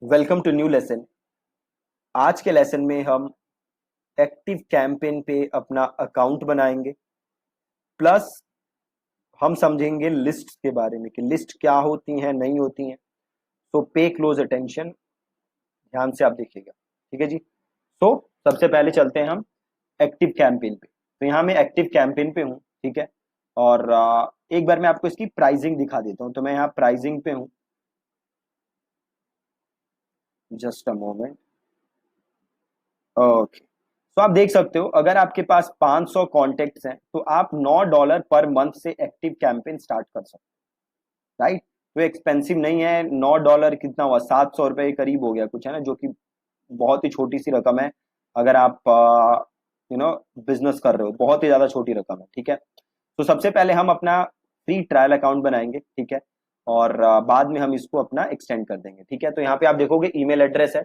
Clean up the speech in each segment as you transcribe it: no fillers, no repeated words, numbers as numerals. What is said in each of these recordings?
Welcome to new lesson. आज के lesson में हम एक्टिव कैंपेन पे अपना अकाउंट बनाएंगे, प्लस हम समझेंगे लिस्ट के बारे में कि लिस्ट क्या होती हैं, नहीं होती हैं। तो पे क्लोज अटेंशन, ध्यान से आप देखिएगा। ठीक है जी। तो सबसे पहले चलते हैं हम एक्टिव कैंपेन पे। तो यहाँ मैं एक्टिव कैंपेन पे हूँ, ठीक है। और एक बार मैं आपको इसकी प्राइसिंग दिखा देता हूँ। तो मैं यहाँ प्राइसिंग पे हूँ, जस्ट अ मोमेंट। ओके। तो आप देख सकते हो, अगर आपके पास 500 कॉन्टेक्ट्स हैं तो आप $9 पर मंथ से एक्टिव कैंपेन स्टार्ट कर सकते हो, राइट। तो एक्सपेंसिव नहीं है। $9 कितना हुआ, $700 के करीब हो गया कुछ, है ना, जो कि बहुत ही छोटी सी रकम है। अगर आप बिजनेस कर रहे हो, बहुत ही ज्यादा छोटी रकम है, ठीक है। तो सबसे पहले हम अपना फ्री ट्रायल अकाउंट बनाएंगे, ठीक है। और बाद में हम इसको अपना एक्सटेंड कर देंगे, ठीक है। तो यहाँ पे आप देखोगे ईमेल एड्रेस है।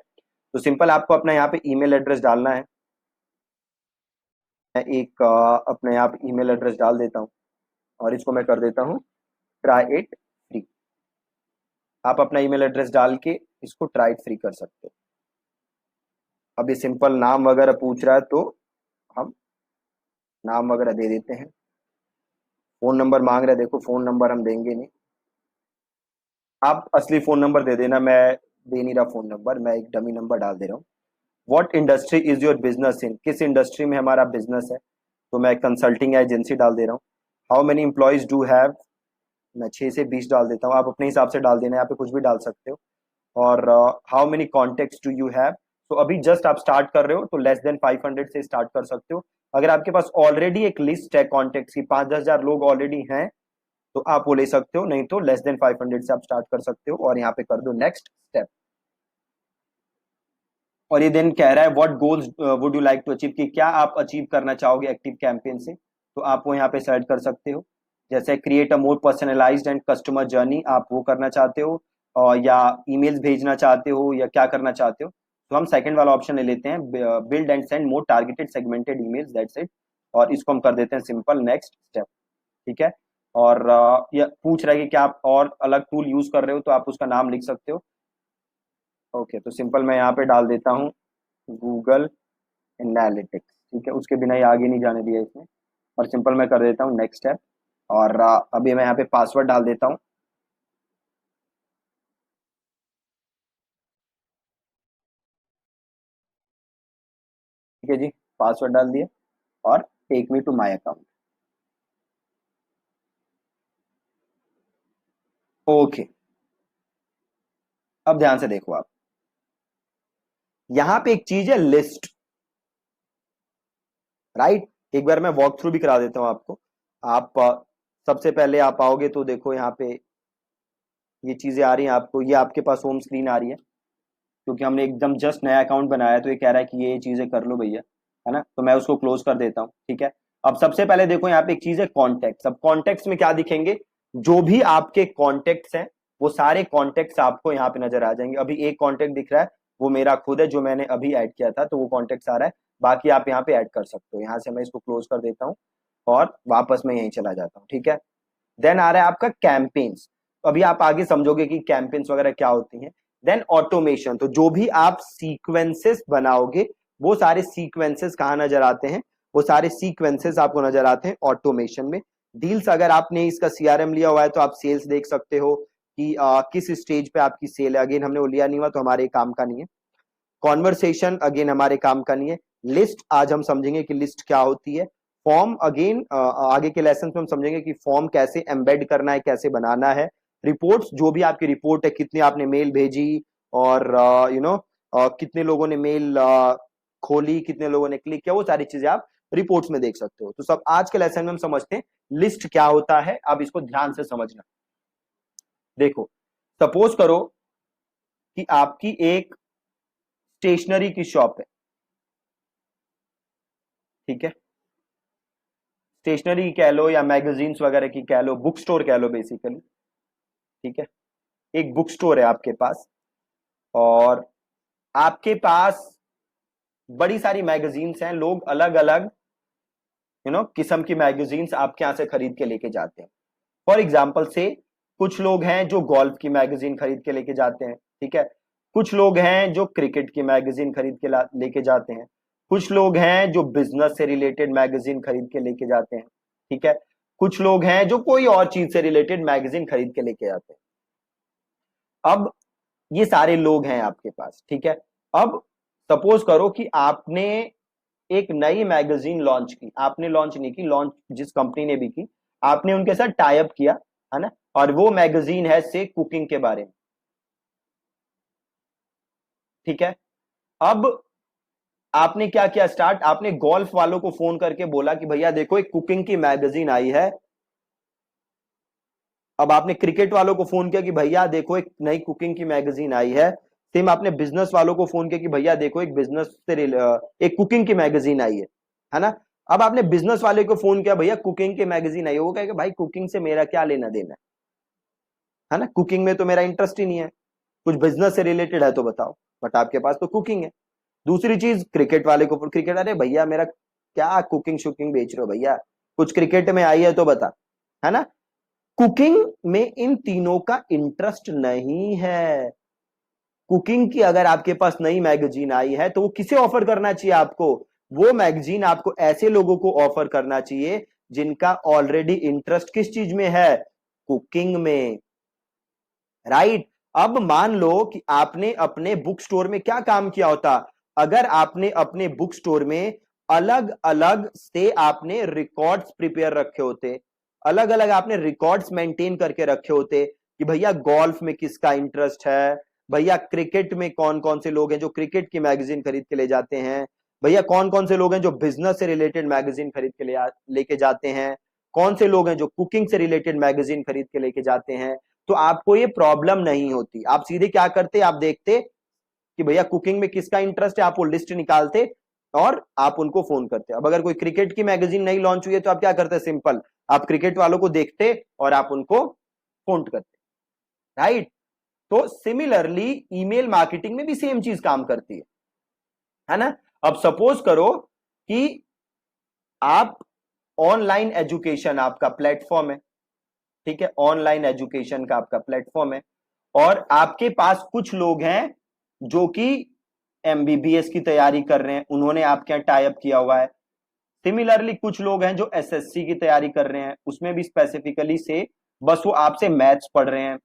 तो सिंपल आपको अपना यहाँ पे ईमेल एड्रेस डालना है। मैं एक अपने यहाँ पे ईमेल एड्रेस डाल देता हूँ और इसको मैं कर देता हूँ ट्राई इट फ्री। आप अपना ईमेल एड्रेस डाल के इसको ट्राई इट फ्री कर सकते हो। अब ये सिंपल नाम वगैरह पूछ रहा है तो हम नाम वगैरह दे देते हैं। फोन नंबर मांग रहा है, देखो फोन नंबर हम देंगे नहीं, आप असली फोन नंबर दे देना। मैं दे नहीं रहा फोन नंबर, मैं एक डमी नंबर डाल दे रहा हूँ। What industry is your business in, किस इंडस्ट्री में हमारा बिजनेस है। तो मैं कंसल्टिंग एजेंसी डाल दे रहा हूँ। How many employees do have, मैं 6 से 20 डाल देता हूँ। आप अपने हिसाब से डाल देना, यहाँ पे कुछ भी डाल सकते हो। और how many contacts do you have. तो अभी जस्ट आप स्टार्ट कर रहे हो तो लेस देन 500 से स्टार्ट कर सकते हो। अगर आपके पास ऑलरेडी एक लिस्ट है कॉन्टेक्ट्स की, 5-10 हजार लोग ऑलरेडी हैं, तो आप वो ले सकते हो। नहीं तो लेस देन 500 से आप स्टार्ट कर सकते हो और यहाँ पे कर दो नेक्स्ट स्टेप। और ये देन कह रहा है what goals would you like to achieve, कि क्या आप अचीव करना चाहोगे एक्टिव कैंपेन से। तो आप वो यहाँ पे सेलेक्ट कर सकते हो। जैसे create a more personalised and customer journey, आप वो करना चाहते हो, और या ईमेल्स भेजना चाहते हो, या क्या करना चाहते हो। तो हम सेकंड वाला ऑप्शन ले लेते हैं, build and send more targeted segmented emails, that's it. और इसको हम कर देते हैं सिंपल नेक्स्ट स्टेप, ठीक है। और ये पूछ रहा है कि क्या आप और अलग टूल यूज कर रहे हो, तो आप उसका नाम लिख सकते हो। ओके, तो सिंपल मैं यहाँ पे डाल देता हूँ गूगल एनालिटिक्स, ठीक है। उसके बिना ही आगे नहीं जाने दिया इसने। और सिंपल मैं कर देता हूँ नेक्स्ट स्टेप। और अभी मैं यहाँ पे पासवर्ड डाल देता हूँ। ठीक है जी, पासवर्ड डाल दिए और take me to my account. Okay, अब ध्यान से देखो आप, यहाँ पे एक चीज है लिस्ट, राइट। एक बार मैं वॉक थ्रू भी करा देता हूँ आपको। आप सबसे पहले आप आओगे तो देखो यहाँ पे ये चीजें आ रही हैं आपको, ये आपके पास होम स्क्रीन आ रही है, क्योंकि हमने एकदम जस्ट नया अकाउंट बनाया है। तो ये कह रहा है कि ये चीजें कर लो भैया, है ना। तो मैं उसको क्लोज कर देता हूँ, ठीक है। अब सबसे पहले देखो यहाँ पे एक चीज है कॉन्टेक्ट। अब कॉन्टेक्ट्स में क्या दिखेंगे, जो भी आपके कॉन्टेक्ट्स हैं वो सारे कॉन्टेक्ट्स आपको यहाँ पे नजर आ जाएंगे। अभी एक कॉन्टेक्ट दिख रहा है, वो मेरा खुद है, जो मैंने अभी ऐड किया था, तो वो कॉन्टेक्ट्स आ रहा है। बाकी आप यहाँ पे ऐड कर सकते हो। यहाँ से मैं इसको क्लोज कर देता हूँ और वापस मैं यहीं चला जाता हूँ, ठीक है। देन आ रहा है आपका कैंपेन्स। तो अभी आप आगे समझोगे कि कैंपेन्स वगैरह क्या होती हैं। देन ऑटोमेशन, तो जो भी आप सीक्वेंसेस बनाओगे वो सारे सीक्वेंसेस कहाँ नजर आते हैं, वो सारे सीक्वेंसेस आपको नजर आते हैं ऑटोमेशन में। डील्स, अगर आपने इसका सीआरएम लिया हुआ है तो आप सेल्स देख सकते हो कि किस स्टेज पे आपकी सेल है। अगेन हमने वो लिया नहीं हुआ तो हमारे काम का नहीं है। कॉन्वर्सेशन अगेन हमारे काम का नहीं है। लिस्ट, आज हम समझेंगे कि लिस्ट क्या होती है। फॉर्म अगेन आगे के लेसन में हम समझेंगे कि फॉर्म कैसे एम्बेड करना है, कैसे बनाना है। रिपोर्ट्स, जो भी आपकी रिपोर्ट है, कितनी आपने मेल भेजी, और कितने लोगों ने मेल खोली, कितने लोगों ने क्लिक किया, वो सारी चीजें आप रिपोर्ट्स में देख सकते हो। तो सब आज के लेसन में हम समझते हैं लिस्ट क्या होता है। अब इसको ध्यान से समझना। देखो, सपोज करो कि आपकी एक स्टेशनरी की शॉप है, ठीक है। स्टेशनरी कह लो या मैगजीन्स वगैरह की कह लो, बुक स्टोर कह लो बेसिकली, ठीक है। एक बुक स्टोर है आपके पास, और आपके पास बड़ी सारी मैगजीन्स हैं। लोग अलग अलग किस्म की मैगजीन्स आपके यहां से खरीद के लेके जाते हैं। फॉर एग्जाम्पल से कुछ लोग हैं जो गोल्फ की मैगजीन खरीद के लेके जाते हैं, ठीक है। कुछ लोग हैं जो क्रिकेट की मैगजीन खरीद के लेके जाते हैं, कुछ लोग हैं जो बिजनेस से रिलेटेड मैगजीन खरीद के लेके जाते हैं, ठीक है, कुछ लोग हैं जो कोई और चीज से रिलेटेड मैगजीन खरीद के लेके जाते हैं। अब ये सारे लोग हैं आपके पास, ठीक है। अब सपोज करो कि आपने एक नई मैगजीन लॉन्च की, आपने लॉन्च नहीं की, लॉन्च जिस कंपनी ने भी की, आपने उनके साथ टाई अप किया, है ना, और वो मैगजीन है से कुकिंग के बारे में, ठीक है। अब आपने क्या किया स्टार्ट, आपने गोल्फ वालों को फोन करके बोला कि भैया देखो एक कुकिंग की मैगजीन आई है। अब आपने क्रिकेट वालों को फोन किया कि भैया देखो एक नई कुकिंग की मैगजीन आई है। सेम आपने बिजनेस वालों को फोन किया कि भैया देखो एक बिजनेस से एक कुकिंग की मैगजीन आई है ना। अब आपने बिजनेस वाले को फोन किया भैया कुकिंग की मैगजीन आई है, वो कहेगा भाई कुकिंग से मेरा क्या लेना देना है ना, कुकिंग में तो मेरा इंटरेस्ट ही नहीं है, कुछ बिजनेस से रिलेटेड है तो बताओ, बट आपके पास तो कुकिंग है। दूसरी चीज क्रिकेट वाले को, क्रिकेट, अरे भैया मेरा क्या कुकिंग शुकिंग बेच रहे हो भैया, कुछ क्रिकेट में आई है तो बता, है ना। कुकिंग में इन तीनों का इंटरेस्ट नहीं है। कुकिंग की अगर आपके पास नई मैगजीन आई है तो वो किसे ऑफर करना चाहिए आपको, वो मैगजीन आपको ऐसे लोगों को ऑफर करना चाहिए जिनका ऑलरेडी इंटरेस्ट किस चीज में है, कुकिंग में, राइट। अब मान लो कि आपने अपने बुक स्टोर में क्या काम किया होता, अगर आपने अपने बुक स्टोर में अलग अलग से आपने रिकॉर्ड्स प्रिपेयर रखे होते, अलग अलग आपने रिकॉर्ड्स मेंटेन करके रखे होते कि भैया गोल्फ में किसका इंटरेस्ट है, भैया क्रिकेट में कौन कौन से लोग हैं जो क्रिकेट की मैगजीन खरीद के ले जाते हैं, भैया कौन कौन से लोग हैं जो बिजनेस से रिलेटेड मैगजीन खरीद के लेके जाते हैं, कौन से लोग हैं जो कुकिंग से रिलेटेड मैगजीन खरीद के लेके जाते हैं, तो आपको ये प्रॉब्लम नहीं होती। आप सीधे क्या करते, आप देखते कि भैया कुकिंग में किसका इंटरेस्ट है, आप वो लिस्ट निकालते और आप उनको फोन करते। अब अगर कोई क्रिकेट की मैगजीन नहीं लॉन्च हुई है तो आप क्या करते, सिंपल, आप क्रिकेट वालों को देखते और आप उनको फोन करते, राइट। तो सिमिलरली ईमेल मार्केटिंग में भी सेम चीज काम करती है ना। अब सपोज करो कि आप ऑनलाइन एजुकेशन आपका प्लेटफॉर्म है, ठीक है, ऑनलाइन एजुकेशन का आपका प्लेटफॉर्म है, और आपके पास कुछ लोग हैं जो कि एमबीबीएस की तैयारी कर रहे हैं, उन्होंने आपके यहाँ टाई अप किया हुआ है। सिमिलरली कुछ लोग हैं जो एसएससी की तैयारी कर रहे हैं, उसमें भी स्पेसिफिकली से बस वो आपसे मैथ्स पढ़ रहे हैं।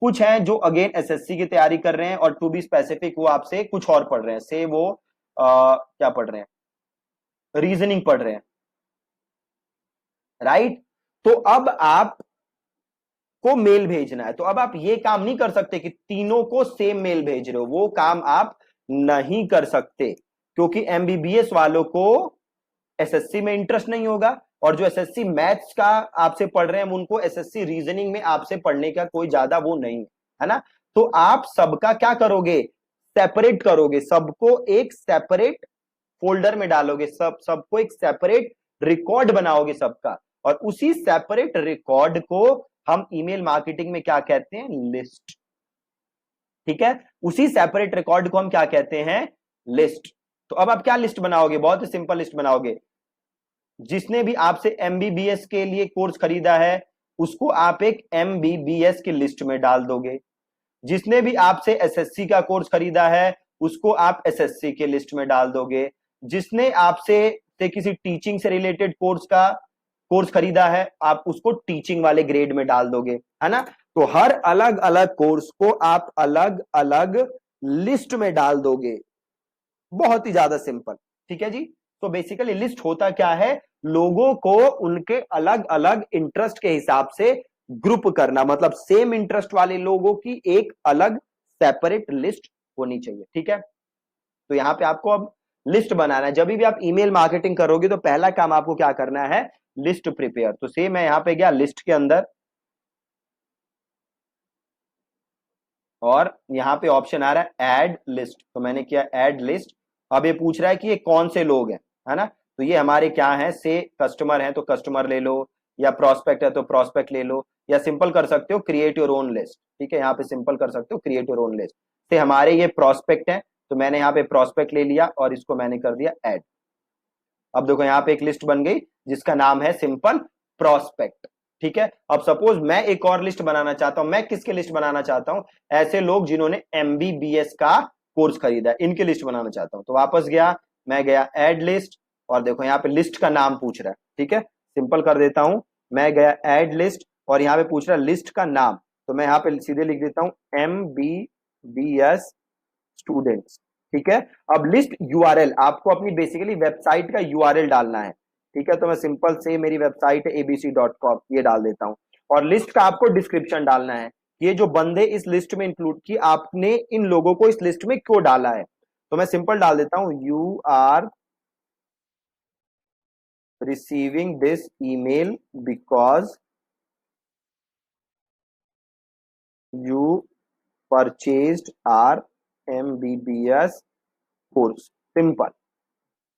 कुछ हैं जो अगेन एसएससी की तैयारी कर रहे हैं और टू बी स्पेसिफिक वो आपसे कुछ और पढ़ रहे हैं, से वो क्या पढ़ रहे हैं, रीजनिंग पढ़ रहे हैं, राइट। तो अब आप को मेल भेजना है, तो अब आप ये काम नहीं कर सकते कि तीनों को सेम मेल भेज रहे हो, वो काम आप नहीं कर सकते, क्योंकि एमबीबीएस वालों को एसएससी में इंटरेस्ट नहीं होगा, और जो एसएससी मैथ्स का आपसे पढ़ रहे हैं उनको एसएससी रीजनिंग में आपसे पढ़ने का कोई ज्यादा वो नहीं है ना। तो आप सबका क्या करोगे, सेपरेट करोगे, सबको एक सेपरेट फोल्डर में डालोगे, सबको एक सेपरेट रिकॉर्ड बनाओगे सबका, और उसी सेपरेट रिकॉर्ड को हम ईमेल मार्केटिंग में क्या कहते हैं, लिस्ट, ठीक है। उसी सेपरेट रिकॉर्ड को हम क्या कहते हैं, लिस्ट। तो अब आप क्या लिस्ट बनाओगे, बहुत ही सिंपल लिस्ट बनाओगे, जिसने भी आपसे एमबीबीएस के लिए कोर्स खरीदा है उसको आप एक एमबीबीएस की लिस्ट में डाल दोगे, जिसने भी आपसे एसएससी का कोर्स खरीदा है उसको आप एसएससी के लिस्ट में डाल दोगे, जिसने आपसे किसी टीचिंग से रिलेटेड कोर्स खरीदा है आप उसको टीचिंग वाले ग्रेड में डाल दोगे, है ना। तो हर अलग अलग कोर्स को आप अलग अलग लिस्ट में डाल दोगे, बहुत ही ज्यादा सिंपल, ठीक है जी। तो बेसिकली लिस्ट होता क्या है, लोगों को उनके अलग अलग इंटरेस्ट के हिसाब से ग्रुप करना, मतलब सेम इंटरेस्ट वाले लोगों की एक अलग सेपरेट लिस्ट होनी चाहिए, ठीक है। तो यहां पे आपको अब लिस्ट बनाना है, जब भी आप ईमेल मार्केटिंग करोगे तो पहला काम आपको क्या करना है, लिस्ट प्रिपेयर। तो सेम मैं यहां पे गया लिस्ट के अंदर, और यहां पे ऑप्शन आ रहा है ऐड लिस्ट, तो मैंने किया ऐड लिस्ट। अब ये पूछ रहा है कि ये कौन से लोग हैं, है ना। तो ये हमारे क्या है, से कस्टमर हैं तो कस्टमर ले लो, या प्रोस्पेक्ट है तो प्रोस्पेक्ट ले लो, या सिंपल कर सकते हो क्रिएट योर ओन लिस्ट, ठीक है, यहाँ पे सिंपल कर सकते हो क्रिएट योर ओन लिस्ट। से हमारे ये प्रोस्पेक्ट है तो मैंने यहाँ पे प्रोस्पेक्ट ले लिया और इसको मैंने कर दिया ऐड। अब देखो यहाँ पे एक लिस्ट बन गई जिसका नाम है सिंपल प्रोस्पेक्ट, ठीक है। अब सपोज मैं एक और लिस्ट बनाना चाहता हूं, मैं किसके लिस्ट बनाना चाहता हूं, ऐसे लोग जिन्होंने MBBS का कोर्स खरीदा है, इनकी लिस्ट बनाना चाहता हूं। तो वापस गया, मैं गया ऐड लिस्ट, और देखो यहाँ पे लिस्ट का नाम पूछ रहा है, ठीक है। सिंपल कर देता हूं, मैं गया ऐड लिस्ट और यहाँ पे पूछ रहा है लिस्ट का नाम, तो मैं यहाँ पे सीधे लिख देता हूं MBBS स्टूडेंट्स, ठीक है। अब लिस्ट यूआरएल, आपको अपनी बेसिकली वेबसाइट का यूआरएल डालना है, ठीक है। तो मैं सिंपल से मेरी वेबसाइट है abc.com, ये डाल देता हूं। और लिस्ट का आपको डिस्क्रिप्शन डालना है, ये जो बंदे इस लिस्ट में इंक्लूड की, आपने इन लोगों को इस लिस्ट में क्यों डाला है। तो मैं सिंपल डाल देता हूं, you are receiving this email because you purchased our MBBS course, simple,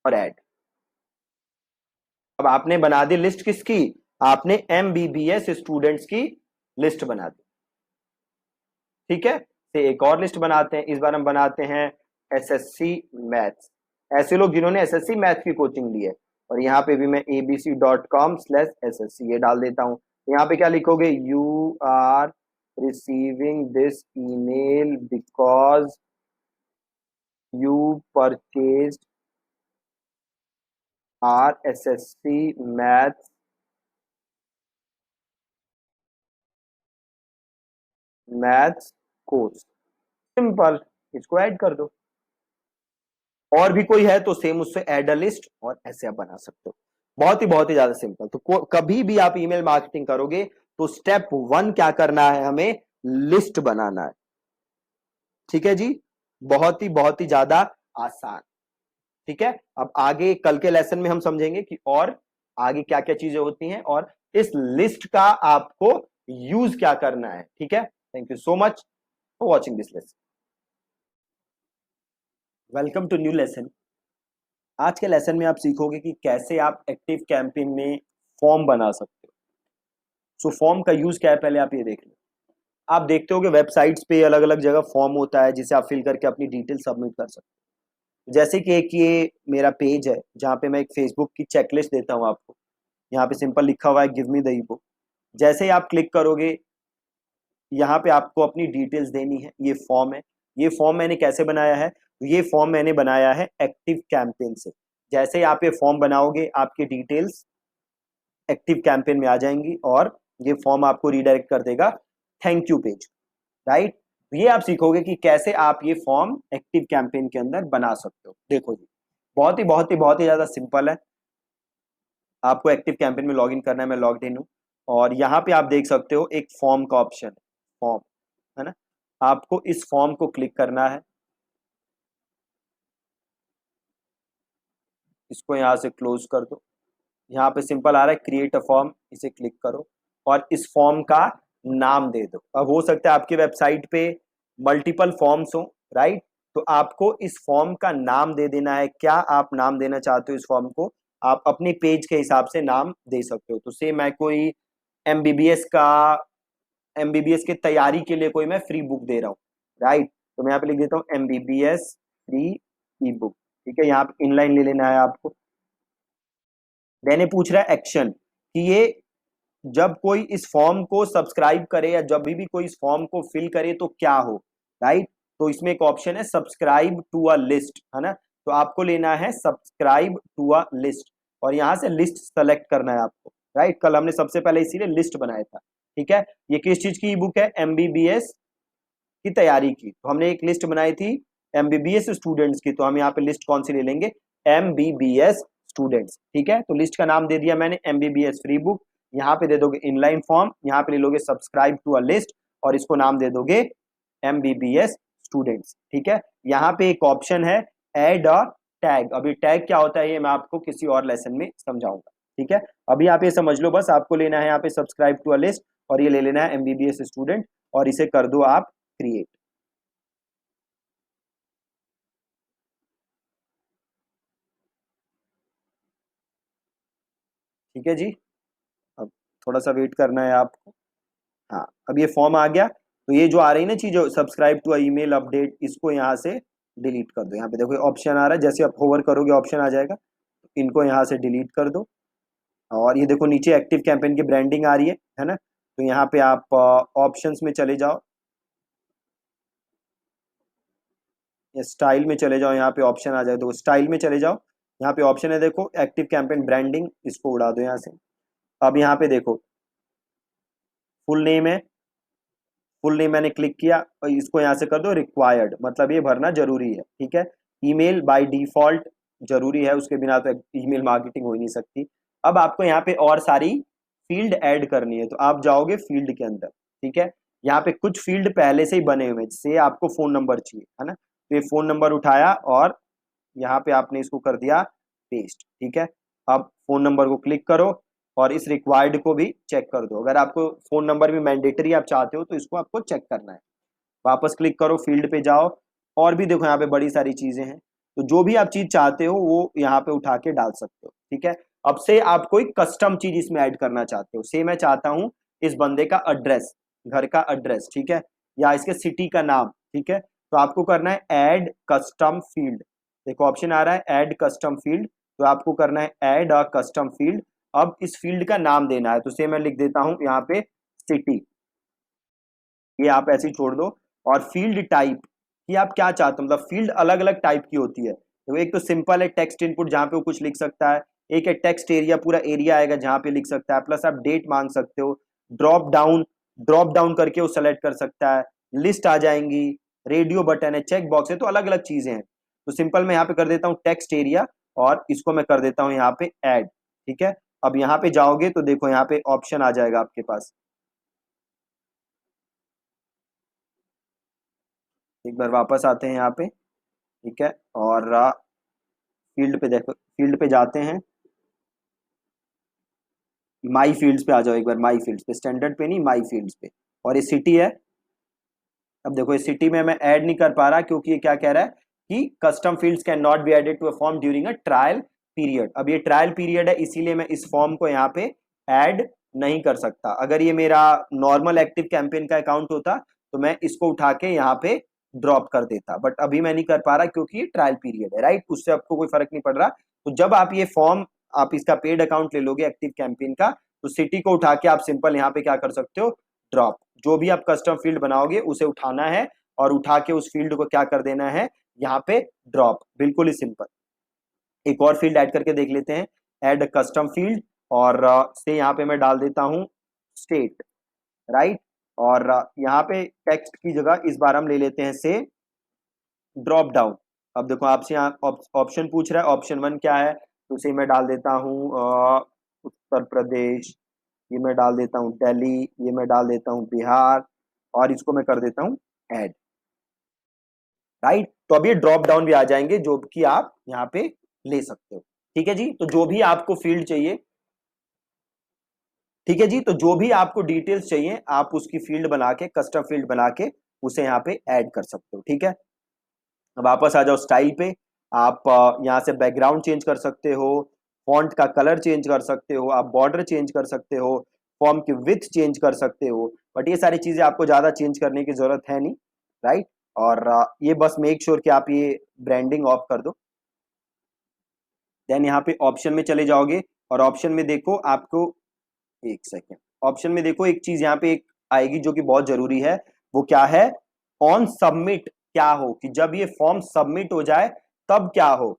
और ऐड। अब आपने बना दी लिस्ट किसकी, आपने MBBS स्टूडेंट्स की लिस्ट बना दी, ठीक है। तो एक और लिस्ट बनाते हैं, इस बार हम बनाते हैं SSC मैथ्स, ऐसे लोग जिन्होंने SSC मैथ्स की कोचिंग ली है। और यहाँ पे भी मैं abc.com/SSC ये डाल देता हूँ। यहाँ पे क्या लिखोगे, you are receiving this email because you purchase our SSC maths course, simple, इसको ऐड कर दो। और भी कोई है तो सेम उससे ऐड अ लिस्ट, और ऐसे आप बना सकते हो। बहुत ही ज्यादा सिंपल। तो कभी भी आप ईमेल मार्केटिंग करोगे तो स्टेप 1 क्या करना है, हमें लिस्ट बनाना है, ठीक है जी। बहुत ही ज्यादा आसान, ठीक है। अब आगे कल के लेसन में हम समझेंगे कि और आगे क्या क्या चीजें होती हैं और इस लिस्ट का आपको यूज क्या करना है, ठीक है। Thank you so much for watching this lesson. Welcome to new lesson. आज के लेसन में आप सीखोगे कि कैसे आप एक्टिव कैंपेन में फॉर्म बना सकते हो। सो फॉर्म का यूज क्या है, पहले आप ये देख लो। आप देखते हो कि वेबसाइट्स पे अलग अलग जगह फॉर्म होता है जिसे आप फिल करके अपनी डिटेल सबमिट कर सकते हो। जैसे कि एक ये मेरा पेज है जहाँ पे मैं एक फेसबुक की चेकलिस्ट देता हूँ आपको। यहाँ पे सिंपल लिखा हुआ है गिव मी द ईबुक। जैसे ही आप क्लिक करोगे यहाँ पे आपको अपनी डिटेल्स देनी है, ये फॉर्म है। ये फॉर्म मैंने कैसे बनाया है, ये फॉर्म मैंने बनाया है एक्टिव कैंपेन से। जैसे ही आप ये फॉर्म बनाओगे आपकी डिटेल्स एक्टिव कैंपेन में आ जाएंगी और ये फॉर्म आपको रिडायरेक्ट कर देगा थैंक यू पेज, राइट। ये आप सीखोगे कि कैसे आप ये फॉर्म एक्टिव कैंपेन के अंदर बना सकते हो। देखो जी, बहुत ही ज्यादा सिंपल है। आपको एक्टिव कैंपेन में लॉगिन करना है, मैं लॉग्ड इन हूं और यहाँ पे आप देख सकते हो एक फॉर्म का ऑप्शन है, फॉर्म, है ना। आपको इस फॉर्म को क्लिक करना है, इसको यहाँ से क्लोज कर दो। यहाँ पे सिंपल आ रहा है क्रिएट अ फॉर्म, इसे क्लिक करो और इस फॉर्म का नाम दे दो। अब हो सकता है आपकी वेबसाइट पे मल्टीपल फॉर्म्स हो, राइट। तो आपको इस फॉर्म का नाम दे देना है। क्या आप नाम देना चाहते हो इस फॉर्म को, आप अपने पेज के हिसाब से नाम दे सकते हो। तो से मैं कोई एमबीबीएस की तैयारी के लिए कोई मैं फ्री बुक दे रहा हूँ, राइट। तो मैं यहाँ पे लिख देता हूँ MBBS फ्री ई बुक, ठीक है। यहाँ पे इनलाइन ले लेना है आपको। मैंने पूछ रहा है एक्शन कि ये जब कोई इस फॉर्म को सब्सक्राइब करे या जब भी कोई इस फॉर्म को फिल करे तो क्या हो, राइट। तो इसमें एक ऑप्शन है सब्सक्राइब टू अ लिस्ट, है ना। तो आपको लेना है सब्सक्राइब टू अ लिस्ट और यहां से लिस्ट सेलेक्ट करना है आपको, राइट। कल हमने सबसे पहले इसीलिए लिस्ट बनाया था, ठीक है। ये किस चीज की बुक है, MBBS की तैयारी की। तो हमने एक लिस्ट बनाई थी MBBS स्टूडेंट्स की, तो हम यहाँ पे लिस्ट कौन सी ले लेंगे, MBBS स्टूडेंट्स, ठीक है। तो लिस्ट का नाम दे दिया मैंने MBBS फ्री बुक। यहाँ पे दे दोगे इनलाइन फॉर्म, यहाँ पे ले लोगे सब्सक्राइब टू अ लिस्ट और इसको नाम दे दोगे MBBS स्टूडेंट्स, ठीक है। यहाँ पे एक ऑप्शन है ऐड अ टैग। अभी टैग क्या होता है ये मैं आपको किसी और लेसन में समझाऊंगा, ठीक है। अभी आप ये समझ लो, बस आपको लेना है यहाँ पे सब्सक्राइब टू अ लिस्ट और ये ले लेना है MBBS स्टूडेंट और इसे कर दो आप क्रिएट। ठीक है जी। अब थोड़ा सा वेट करना है आपको। हाँ, अब ये फॉर्म आ गया। तो ये जो आ रही ना चीज सब्सक्राइब टू ईमेल अपडेट, इसको यहाँ से डिलीट कर दो। यहाँ पे देखो ऑप्शन आ रहा है, जैसे आप होवर करोगे ऑप्शन आ जाएगा, इनको यहाँ से डिलीट कर दो। और ये देखो नीचे एक्टिव कैंपेन की ब्रांडिंग आ रही है ना। तो यहाँ पे आप ऑप्शंस में चले जाओ, या स्टाइल में चले जाओ, यहाँ पे ऑप्शन आ जाए तो स्टाइल में चले जाओ। यहाँ पे ऑप्शन है देखो एक्टिव कैंपेन ब्रांडिंग, इसको उड़ा दो यहाँ से। अब यहाँ पे देखो फुल नेम है, फुल नेम मैंने क्लिक किया और इसको यहाँ से कर दो रिक्वायर्ड, मतलब ये भरना जरूरी है, ठीक है। ईमेल बाय डिफॉल्ट जरूरी है, उसके बिना तो ईमेल मार्केटिंग हो ही नहीं सकती। अब आपको यहाँ पे और सारी फील्ड ऐड करनी है, तो आप जाओगे फील्ड के अंदर, ठीक है। यहाँ पे कुछ फील्ड पहले से ही बने हुए हैं, जैसे आपको फोन नंबर चाहिए है ना, तो ये फोन नंबर उठाया और यहाँ पे आपने इसको कर दिया पेस्ट, ठीक है। अब फोन नंबर को क्लिक करो और इस रिक्वायर्ड को भी चेक कर दो। अगर आपको फोन नंबर भी मैंडेटरी आप चाहते हो तो इसको आपको चेक करना है। वापस क्लिक करो, फील्ड पे जाओ, और भी देखो यहाँ पे बड़ी सारी चीजें हैं, तो जो भी आप चीज चाहते हो वो यहाँ पे उठा के डाल सकते हो, ठीक है। अब से आप कोई कस्टम चीज इसमें ऐड करना चाहते हो, से मैं चाहता हूँ इस बंदे का एड्रेस, घर का एड्रेस, ठीक है, या इसके सिटी का नाम, ठीक है। तो आपको करना है ऐड कस्टम फील्ड, देखो ऑप्शन आ रहा है ऐड कस्टम फील्ड, तो आपको करना है ऐड अ कस्टम फील्ड। अब इस फील्ड का नाम देना है, तो से मैं लिख देता हूं यहाँ पे सिटी, ये आप ऐसे ही छोड़ दो। और फील्ड टाइप कि आप क्या चाहते हो, मतलब फील्ड अलग अलग टाइप की होती है, तो एक तो सिंपल है टेक्स्ट इनपुट जहां पे वो कुछ लिख सकता है, एक है टेक्स्ट एरिया, पूरा एरिया आएगा जहां पे लिख सकता है, प्लस आप डेट मांग सकते हो, ड्रॉप डाउन करके वो सेलेक्ट कर सकता है, लिस्ट आ जाएंगी, रेडियो बटन है, चेक बॉक्स है, तो अलग अलग चीजें हैं। तो सिंपल मैं यहाँ पे कर देता हूँ टेक्स्ट एरिया और इसको मैं कर देता हूँ यहाँ पे ऐड, ठीक है। अब यहाँ पे जाओगे तो देखो यहाँ पे ऑप्शन आ जाएगा आपके पास, एक बार वापस आते हैं यहाँ पे, ठीक है। और फील्ड पे देखो, फील्ड पे जाते हैं, माई फील्ड्स पे आ जाओ एक बार, माई फील्ड्स पे, स्टैंडर्ड पे नहीं, माई फील्ड्स पे। और ये सिटी है, अब देखो इस सिटी में मैं ऐड नहीं कर पा रहा क्योंकि ये क्या कह रहा है कि custom fields can not be added to a form during a trial period. अब ये ट्रायल पीरियड है, इसीलिए मैं इस फॉर्म को यहाँ पे ऐड नहीं कर सकता। अगर ये मेरा नॉर्मल एक्टिव कैंपेन का अकाउंट होता तो मैं इसको उठा के यहाँ पे ड्रॉप कर देता, बट अभी मैं नहीं कर पा रहा क्योंकि ये ट्रायल पीरियड है, राइट, उससे आपको कोई फर्क नहीं पड़ रहा। तो जब आप ये फॉर्म, आप इसका पेड अकाउंट ले लोगे एक्टिव कैंपेन का, तो सिटी को उठा के आप सिंपल यहाँ पे क्या कर सकते हो, ड्रॉप, जो भी आप कस्टम फील्ड बनाओगे उसे उठाना है और उठा के उस फील्ड को क्या कर देना है, यहाँ पे ड्रॉप, बिल्कुल ही सिंपल। एक और फील्ड ऐड करके देख लेते हैं, ऐड कस्टम फील्ड, और से यहाँ पे मैं डाल देता हूँ स्टेट, राइट। और यहाँ पे टेक्स्ट की जगह इस बार हम ले लेते हैं से ड्रॉप डाउन। अब देखो आपसे यहाँ ऑप्शन पूछ रहा है, ऑप्शन वन क्या है, तो उसे मैं डाल देता हूँ उत्तर प्रदेश, ये मैं डाल देता हूँ दिल्ली, ये मैं डाल देता हूँ बिहार, और इसको मैं कर देता हूँ ऐड, राइट। तो अब ये ड्रॉप डाउन भी आ जाएंगे जो कि आप यहाँ पे ले सकते हो, ठीक है जी। तो जो भी आपको फील्ड चाहिए, ठीक है जी, तो जो भी आपको डिटेल्स चाहिए आप उसकी फील्ड बना के, कस्टम फील्ड बना के उसे यहाँ पे ऐड कर सकते हो, ठीक है। अब वापस आ जाओ स्टाइल पे, आप यहाँ से बैकग्राउंड चेंज कर सकते हो, फॉन्ट का कलर चेंज कर सकते हो, आप बॉर्डर चेंज कर सकते हो, फॉर्म की विड्थ चेंज कर सकते हो, बट ये सारी चीजें आपको ज्यादा चेंज करने की जरूरत है नहीं, राइट। और ये बस मेक श्योर कि आप ये ब्रांडिंग ऑफ कर दो। देन यहाँ पे ऑप्शन में चले जाओगे और ऑप्शन में देखो आपको, एक सेकेंड, ऑप्शन में देखो एक चीज यहाँ पे एक आएगी जो कि बहुत जरूरी है, वो क्या है, ऑन सबमिट क्या हो, कि जब ये फॉर्म सबमिट हो जाए तब क्या हो,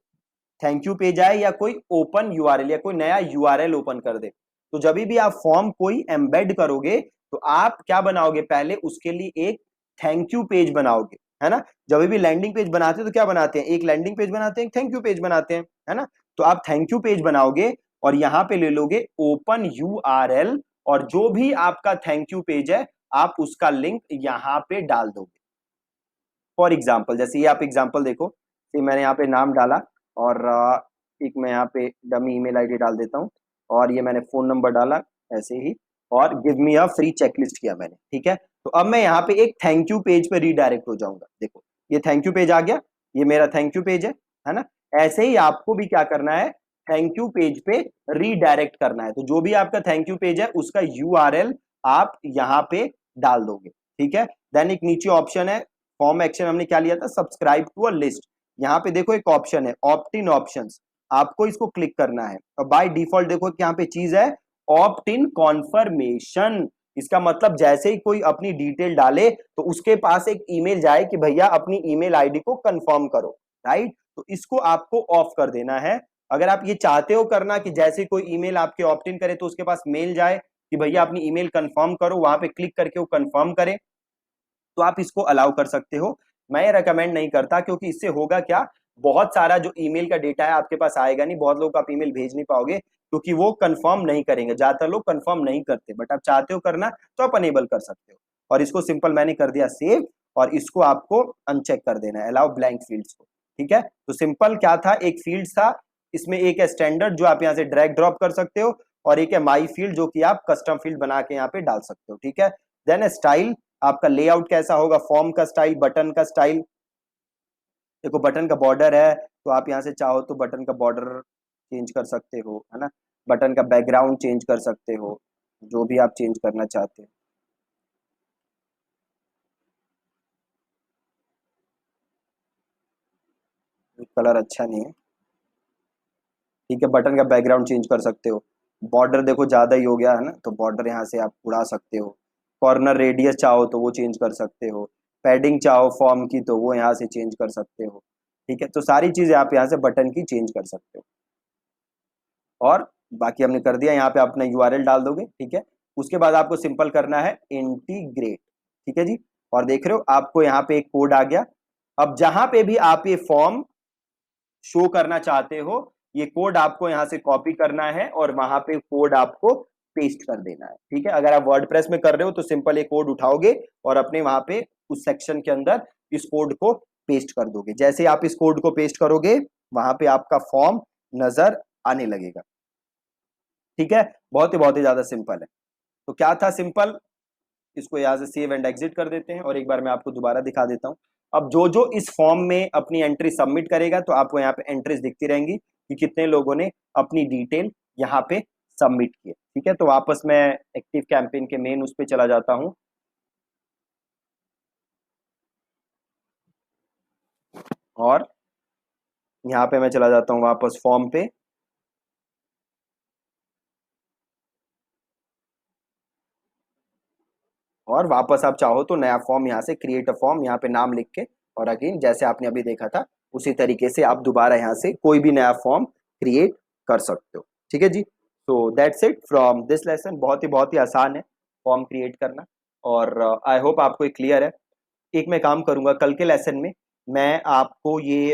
थैंक यू पेज आए या कोई ओपन यूआरएल या कोई नया यूआरएल ओपन कर दे। तो जब भी आप फॉर्म कोई एम्बेड करोगे तो आप क्या बनाओगे, पहले उसके लिए एक थैंक यू पेज बनाओगे, है ना। जब भी लैंडिंग पेज बनाते हैं तो क्या बनाते हैं, एक लैंडिंग पेज बनाते हैं, एक थैंक यू पेज बनाते हैं, है ना। तो आप थैंक यू पेज बनाओगे और यहां पे ले लोगे ओपन यूआरएल, और जो भी आपका थैंक यू पेज है आप उसका लिंक यहां पे डाल दोगे। फॉर एग्जाम्पल जैसे ये आप एग्जाम्पल देखो, कि मैंने यहाँ पे नाम डाला और एक मैं यहाँ पे डमी ईमेल आईडी डाल देता हूँ, और ये मैंने फोन नंबर डाला ऐसे ही, और give me a free checklist किया मैंने, ठीक है। तो अब मैं यहाँ पे एक थैंक यू पेज पे रीडायरेक्ट हो जाऊंगा, देखो ये थैंक यू पेज आ गया, ये मेरा थैंक यू पेज है ना। ऐसे ही आपको भी क्या करना है, थैंक यू पेज पे रीडायरेक्ट करना है, तो जो भी आपका थैंक यू पेज है उसका यूआरएल आप यहाँ पे डाल दोगे, ठीक है। देन एक नीचे ऑप्शन है, फॉर्म एक्शन हमने क्या लिया था, सब्सक्राइब टू अ लिस्ट, यहाँ पे देखो एक ऑप्शन है ऑप्ट इन ऑप्शंस, आपको इसको क्लिक करना है और बाय डिफॉल्ट देखो कि यहाँ पे चीज है ऑप्ट इन कॉन्फर्मेशन। इसका मतलब जैसे ही कोई अपनी डिटेल डाले तो उसके पास एक ईमेल जाए कि भैया अपनी ईमेल आईडी को कंफर्म करो, राइट। तो इसको आपको ऑफ कर देना है। अगर आप ये चाहते हो करना कि जैसे कोई ईमेल आपके ऑप्ट इन करे तो उसके पास मेल जाए कि भैया अपनी ईमेल कंफर्म करो, वहां पे क्लिक करके वो कंफर्म करे, तो आप इसको अलाउ कर सकते हो। मैं रेकमेंड नहीं करता, क्योंकि इससे होगा क्या, बहुत सारा जो ईमेल का डेटा है आपके पास आएगा नहीं, बहुत लोगों को आप ईमेल भेज नहीं पाओगे, क्योंकि वो कंफर्म नहीं करेंगे। ज्यादातर लोग कंफर्म नहीं करते, बट आप चाहते हो करना तो आप अनेबल कर सकते हो। और इसको सिंपल मैंने कर दिया सेव, और इसको आपको अनचेक कर देना है, अलाउ ब्लैंक फील्ड्स को। ठीक है, तो सिंपल क्या था, एक फील्ड था, इसमें एक है स्टैंडर्ड जो आप यहाँ से ड्रैग ड्रॉप कर सकते हो, और एक है माई फील्ड जो कि आप कस्टम फील्ड बना के यहाँ पे डाल सकते हो। ठीक है, देन स्टाइल, आपका लेआउट कैसा होगा, फॉर्म का स्टाइल, बटन का स्टाइल। देखो बटन का बॉर्डर है तो आप यहाँ से चाहो तो बटन का बॉर्डर चेंज कर सकते हो, है ना। बटन का बैकग्राउंड चेंज कर सकते हो, जो भी आप चेंज करना चाहते हो। कलर अच्छा नहीं है, ठीक है। बटन का बैकग्राउंड चेंज कर सकते हो। बॉर्डर देखो ज्यादा ही हो गया है ना, तो बॉर्डर यहाँ से आप उड़ा सकते हो। कॉर्नर रेडियस चाहो तो वो चेंज कर सकते हो। पैडिंग चाहो फॉर्म की तो वो यहाँ से चेंज कर सकते हो। ठीक है, तो सारी चीजें आप यहाँ से बटन की चेंज कर सकते हो। और बाकी हमने कर दिया, यहाँ पे अपना यूआरएल डाल दोगे। ठीक है, उसके बाद आपको सिंपल करना है इंटीग्रेट। ठीक है जी, और देख रहे हो आपको यहाँ पे एक कोड आ गया। अब जहां पे भी आप ये फॉर्म शो करना चाहते हो, ये कोड आपको यहाँ से कॉपी करना है और वहां पे कोड आपको पेस्ट कर देना है। ठीक है, अगर आप वर्डप्रेस में कर रहे हो तो सिंपल ये कोड उठाओगे और अपने वहां पे उस सेक्शन के अंदर इस कोड को पेस्ट कर दोगे। जैसे ही आप इस कोड को पेस्ट करोगे, वहां पे आपका फॉर्म नजर आने लगेगा। ठीक है, बहुत ही ज्यादा सिंपल है। तो क्या था सिंपल, इसको यहाँ से सेव एंड एग्जिट कर देते हैं, और एक बार मैं आपको दोबारा दिखा देता हूँ। अब जो जो इस फॉर्म में अपनी एंट्री सबमिट करेगा तो आपको यहाँ पे एंट्रीज दिखती रहेंगी कि कितने लोगों ने अपनी डिटेल यहाँ पे सबमिट की है। ठीक है, तो वापस मैं एक्टिव कैंपेन के मेन उस पे चला जाता हूँ, और यहाँ पे मैं चला जाता हूँ वापस फॉर्म पे। और वापस आप चाहो तो नया फॉर्म यहाँ से क्रिएट अ फॉर्म, यहाँ पे नाम लिख के, और अगेन जैसे आपने अभी देखा था उसी तरीके से आप दोबारा यहाँ से कोई भी नया फॉर्म क्रिएट कर सकते हो। ठीक है जी, तो that's it from this lesson. बहुत ही आसान है फॉर्म क्रिएट करना, और आई होप आपको ये क्लियर है। एक मैं काम करूंगा, कल के लेसन में मैं आपको ये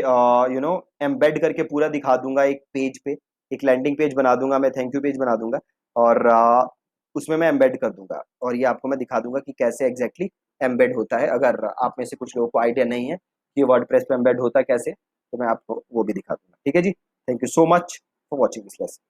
एम्बेड करके पूरा दिखा दूंगा एक पेज पे, एक लैंडिंग पेज बना दूंगा मैं, थैंक यू पेज बना दूंगा, और उसमें मैं एम्बेड कर दूंगा, और ये आपको मैं दिखा दूंगा कि कैसे एग्जैक्टली एम्बेड होता है। अगर आप में से कुछ लोगों को आइडिया नहीं है कि वर्डप्रेस पे एम्बेड होता है कैसे, तो मैं आपको वो भी दिखा दूंगा। ठीक है जी, thank you so much for watching this lesson.